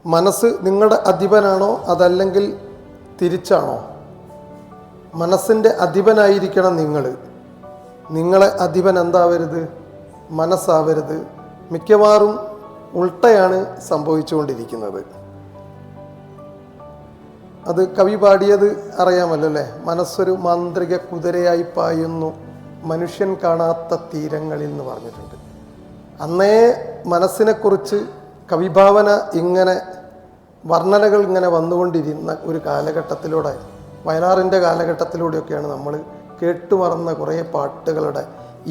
മനസ്സ് നിങ്ങളുടെ അധിപനാണോ അതല്ലെങ്കിൽ തിരിച്ചാണോ? മനസ്സിൻ്റെ അധിപനായിരിക്കണം നിങ്ങൾ. നിങ്ങളെ അധിപൻ എന്താവരുത്? മനസ്സാവരുത്. മിക്കവാറും ഉൾട്ടയാണ് സംഭവിച്ചുകൊണ്ടിരിക്കുന്നത്. അത് കവി പാടിയത് അറിയാമല്ലോ അല്ലേ? മനസ്സൊരു മാന്ത്രിക കുതിരയായി പായുന്നു മനുഷ്യൻ കാണാത്ത തീരങ്ങളിൽ എന്ന് പറഞ്ഞിട്ടുണ്ട്. അന്നേ മനസ്സിനെക്കുറിച്ച് കവിഭാവന ഇങ്ങനെ വർണ്ണനകൾ ഇങ്ങനെ വന്നുകൊണ്ടിരുന്ന ഒരു കാലഘട്ടത്തിലൂടെ, വയലാറിൻ്റെ കാലഘട്ടത്തിലൂടെയൊക്കെയാണ് നമ്മൾ കേട്ടുമറന്ന കുറേ പാട്ടുകളുടെ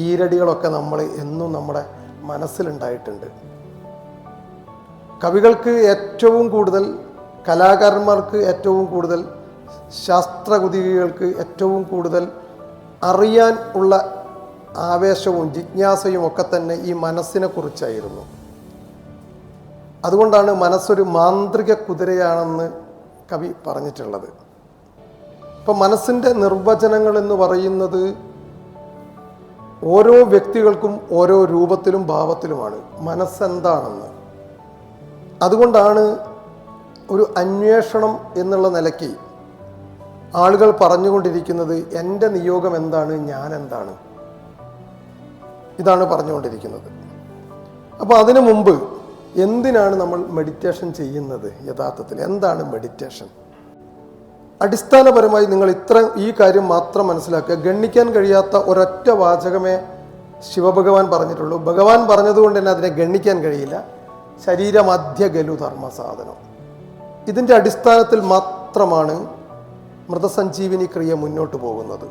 ഈരടികളൊക്കെ നമ്മൾ എന്നും നമ്മുടെ മനസ്സിലുണ്ടായിട്ടുണ്ട്. കവികൾക്ക് ഏറ്റവും കൂടുതൽ, കലാകാരന്മാർക്ക് ഏറ്റവും കൂടുതൽ, ശാസ്ത്രകുതികൾക്ക് ഏറ്റവും കൂടുതൽ അറിയാൻ ഉള്ള ആവേശവും ജിജ്ഞാസയും ഒക്കെ തന്നെ ഈ മനസ്സിനെ കുറിച്ചായിരുന്നു. അതുകൊണ്ടാണ് മനസ്സൊരു മാന്ത്രിക കുതിരയാണെന്ന് കവി പറഞ്ഞിട്ടുള്ളത്. ഇപ്പം മനസ്സിൻ്റെ നിർവചനങ്ങൾ എന്ന് പറയുന്നത് ഓരോ വ്യക്തികൾക്കും ഓരോ രൂപത്തിലും ഭാവത്തിലുമാണ് മനസ്സെന്താണെന്ന്. അതുകൊണ്ടാണ് ഒരു അന്വേഷണം എന്നുള്ള നിലയ്ക്ക് ആളുകൾ പറഞ്ഞുകൊണ്ടിരിക്കുന്നത് എൻ്റെ നിയോഗം എന്താണ്, ഞാൻ എന്താണ്, ഇതാണ് പറഞ്ഞുകൊണ്ടിരിക്കുന്നത്. അപ്പോൾ അതിനു മുമ്പ് എന്തിനാണ് നമ്മൾ മെഡിറ്റേഷൻ ചെയ്യുന്നത്? യഥാർത്ഥത്തിൽ എന്താണ് മെഡിറ്റേഷൻ? അടിസ്ഥാനപരമായി നിങ്ങൾ ഈ കാര്യം മാത്രം മനസ്സിലാക്കുക. ഗണ്ണിക്കാൻ കഴിയാത്ത ഒരൊറ്റ വാചകമേ ശിവഭഗവാൻ പറഞ്ഞിട്ടുള്ളൂ. ഭഗവാൻ പറഞ്ഞതുകൊണ്ട് തന്നെ അതിനെ ഗണ്ണിക്കാൻ കഴിയില്ല. ശരീരമധ്യ ഗലു ധർമ്മസാധനം. ഇതിൻ്റെ അടിസ്ഥാനത്തിൽ മാത്രമാണ് മൃതസഞ്ജീവിനി ക്രിയ മുന്നോട്ട് പോകുന്നത്.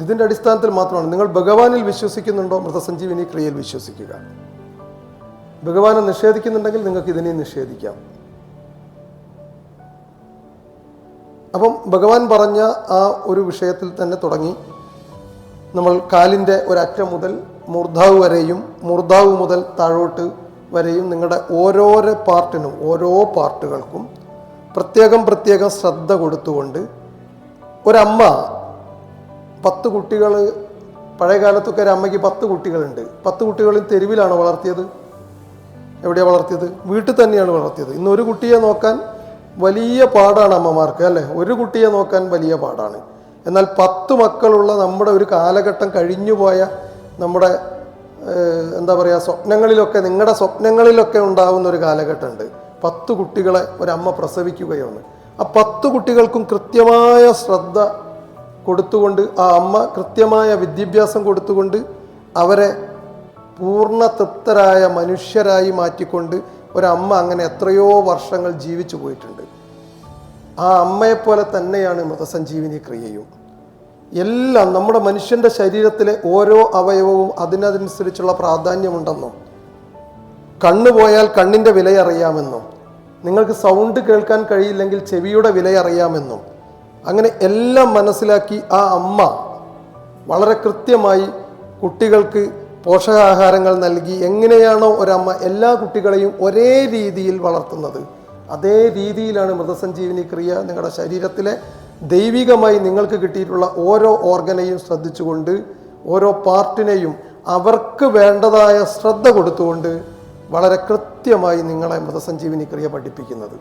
ഇതിൻ്റെ അടിസ്ഥാനത്തിൽ മാത്രമാണ്. നിങ്ങൾ ഭഗവാനിൽ വിശ്വസിക്കുന്നുണ്ടോ? മൃതസഞ്ജീവിനി ക്രിയയിൽ വിശ്വസിക്കുക. ഭഗവാനെ നിഷേധിക്കുന്നുണ്ടെങ്കിൽ നിങ്ങൾക്ക് ഇതിനെ നിഷേധിക്കാം. അപ്പം ഭഗവാൻ പറഞ്ഞ ആ ഒരു വിഷയത്തിൽ തന്നെ തുടങ്ങി നമ്മൾ കാലിൻ്റെ ഒരറ്റം മുതൽ മൂർധാവ് വരെയും മൂർധാവ് മുതൽ താഴോട്ട് വരെയും നിങ്ങളുടെ ഓരോരോ പാർട്ടിനും, ഓരോ പാർട്ടുകൾക്കും പ്രത്യേകം ശ്രദ്ധ കൊടുത്തുകൊണ്ട് ഒരമ്മ 10 കുട്ടികൾ, പഴയ കാലത്തൊക്കെ ഒരു അമ്മയ്ക്ക് 10 കുട്ടികളുണ്ട്. 10 കുട്ടികളും തെരുവിലാണ് വളർത്തിയത്. എവിടെയാണ് വളർത്തിയത്? വീട്ടിൽ തന്നെയാണ് വളർത്തിയത്. ഇന്ന് ഒരു കുട്ടിയെ നോക്കാൻ വലിയ പാടാണ് അമ്മമാർക്ക്, അല്ലേ? ഒരു കുട്ടിയെ നോക്കാൻ വലിയ പാടാണ്. എന്നാൽ 10 മക്കളുള്ള നമ്മുടെ ഒരു കാലഘട്ടം കഴിഞ്ഞുപോയ നമ്മുടെ എന്താ പറയുക, സ്വപ്നങ്ങളിലൊക്കെ, നിങ്ങളുടെ സ്വപ്നങ്ങളിലൊക്കെ ഉണ്ടാകുന്ന ഒരു കാലഘട്ടമുണ്ട്. 10 കുട്ടികളെ ഒരമ്മ പ്രസവിക്കുകയാണ്. ആ 10 കുട്ടികൾക്കും കൃത്യമായ ശ്രദ്ധ കൊടുത്തുകൊണ്ട്, ആ അമ്മ കൃത്യമായ വിദ്യാഭ്യാസം കൊടുത്തുകൊണ്ട് അവരെ പൂർണ്ണ തൃപ്തരായ മനുഷ്യരായി മാറ്റിക്കൊണ്ട് ഒരമ്മ അങ്ങനെ എത്രയോ വർഷങ്ങൾ ജീവിച്ചു പോയിട്ടുണ്ട്. ആ അമ്മയെപ്പോലെ തന്നെയാണ് മൃതസഞ്ജീവിനി ക്രിയയും. എല്ലാം നമ്മുടെ മനുഷ്യൻ്റെ ശരീരത്തിലെ ഓരോ അവയവവും അതിനനുസരിച്ചുള്ള പ്രാധാന്യമുണ്ടെന്നും, കണ്ണ് പോയാൽ കണ്ണിൻ്റെ വിലയറിയാമെന്നും, നിങ്ങൾക്ക് സൗണ്ട് കേൾക്കാൻ കഴിയില്ലെങ്കിൽ ചെവിയുടെ വിലയറിയാമെന്നും, അങ്ങനെ എല്ലാം മനസ്സിലാക്കി ആ അമ്മ വളരെ കൃത്യമായി കുട്ടികൾക്ക് പോഷകാഹാരങ്ങൾ നൽകി എങ്ങനെയാണോ ഒരമ്മ എല്ലാ കുട്ടികളെയും ഒരേ രീതിയിൽ വളർത്തുന്നത്, അതേ രീതിയിലാണ് മൃതസഞ്ജീവിനി ക്രിയ നിങ്ങളുടെ ശരീരത്തിലെ ദൈവികമായി നിങ്ങൾക്ക് കിട്ടിയിട്ടുള്ള ഓരോ ഓർഗനെയും ശ്രദ്ധിച്ചുകൊണ്ട്, ഓരോ പാർട്ടിനെയും അവർക്ക് വേണ്ടതായ ശ്രദ്ധ കൊടുത്തുകൊണ്ട് വളരെ കൃത്യമായി നിങ്ങളെ മൃതസഞ്ജീവിനി ക്രിയ പഠിപ്പിക്കുന്നത്.